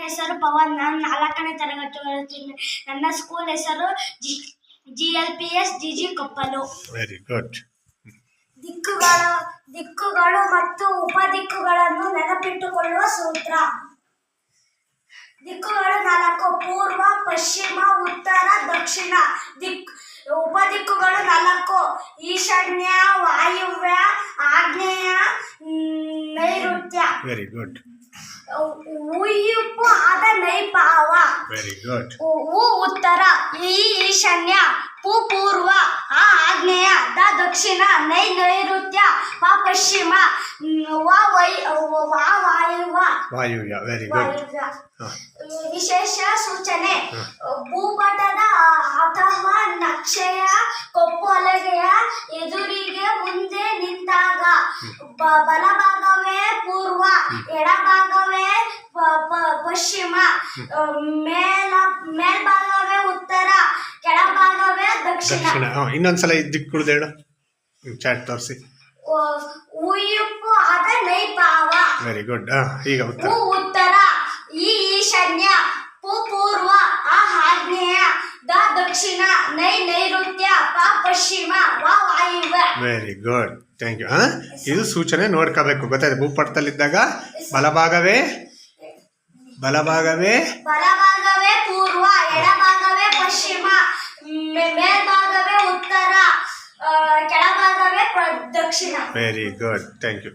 ಹೆಸರು ಪವನ್. ನಾನು 4ನೇ ತರಗತಿ ಓದುತ್ತೇನೆ. ನನ್ನ ಸ್ಕೂಲ್ ಹೆಸರು GLPS GG Koppalu. Very good. ದಿಕ್ಕುಗಳು ಮತ್ತು ಉಪದಿಕ್ಕುಗಳನ್ನು ನೆನಪಿಟ್ಟುಕೊಳ್ಳುವ ಸೂತ್ರ. ದಿಕ್ಕುಗಳು 4: ಪೂರ್ವ, ಪಶ್ಚಿಮ, ಉತ್ತರ, ದಕ್ಷಿಣ. ಉಪದಿಕ್ಕುಗಳು 4: ಈಶಾನ್ಯ, ವಾಯುವ್ಯ, ಆಗ್ನೇಯ, ನೈಋತ್ಯ. Very good. ಉಯ್ಯುಪ್ಪು ಆದ ನೈಪಾವ. Very good. ಉ ಉತ್ತರ, ಈ ಈಶಾನ್ಯ, ಪು ಪೂರ್ವ, ಆ ಆಗ್ನೇಯ, ದ ದಕ್ಷಿಣ, ನೈಋತ್ಯ, ಪ ಪಶ್ಚಿಮ, ವಾಯುವ್ಯ. Very good. ವಿಶೇಷ ಸೂಚನೆ: ಭೂಪಟದ ಅಥವಾ ನಕ್ಷೆಯ ಕಪ್ಪು ಹಲಗೆಯ ಎದುರಿಗೆ ಮುಂದೆ ನಿಂತಾಗ ಬಲಭಾಗವೇ ಪೂರ್ವ, ಎಡಭಾಗವೇ ಪಶ್ಚಿಮ, ಮೇಲ್ಭಾಗವೇ ಉತ್ತರ, ಕೆಳಭಾಗವೇ ದಕ್ಷಿಣ. ಇನ್ನೊಂದ್ಸಲ ದಿಕ್ಕುಳ್ದು ಹೇಳು, ಚಾಟ್ ತೋರಿಸಿ. ಉಯ್ಯುಪ್ಪು ಆದ ನೈಪಾವ. Very good. ಈಗ ಉ ಉತ್ತರ, ಈ ಈಶಾನ್ಯ, ಪು ಪೂರ್ವ, ಆ ಆಗ್ನೇಯ, ದ ದಕ್ಷಿಣ, ನೈಋತ್ಯ, ಪ ಪಶ್ಚಿಮ, ವಾಯುವ್ಯ. Very good, thank you. ಇದು ಸೂಚನೆ ನೋಡ್ಕೋಬೇಕು, ಗೊತ್ತಾಯ್ತು. ಭೂಪಟದಲ್ಲಿದ್ದಾಗ ಬಲಭಾಗವೇ ಪೂರ್ವ, ಎಡಭಾಗವೇ ಪಶ್ಚಿಮ, ಮೇಲ್ಭಾಗವೇ ಉತ್ತರ, ಕೆಳಭಾಗವೇ ದಕ್ಷಿಣ. Very good, thank you.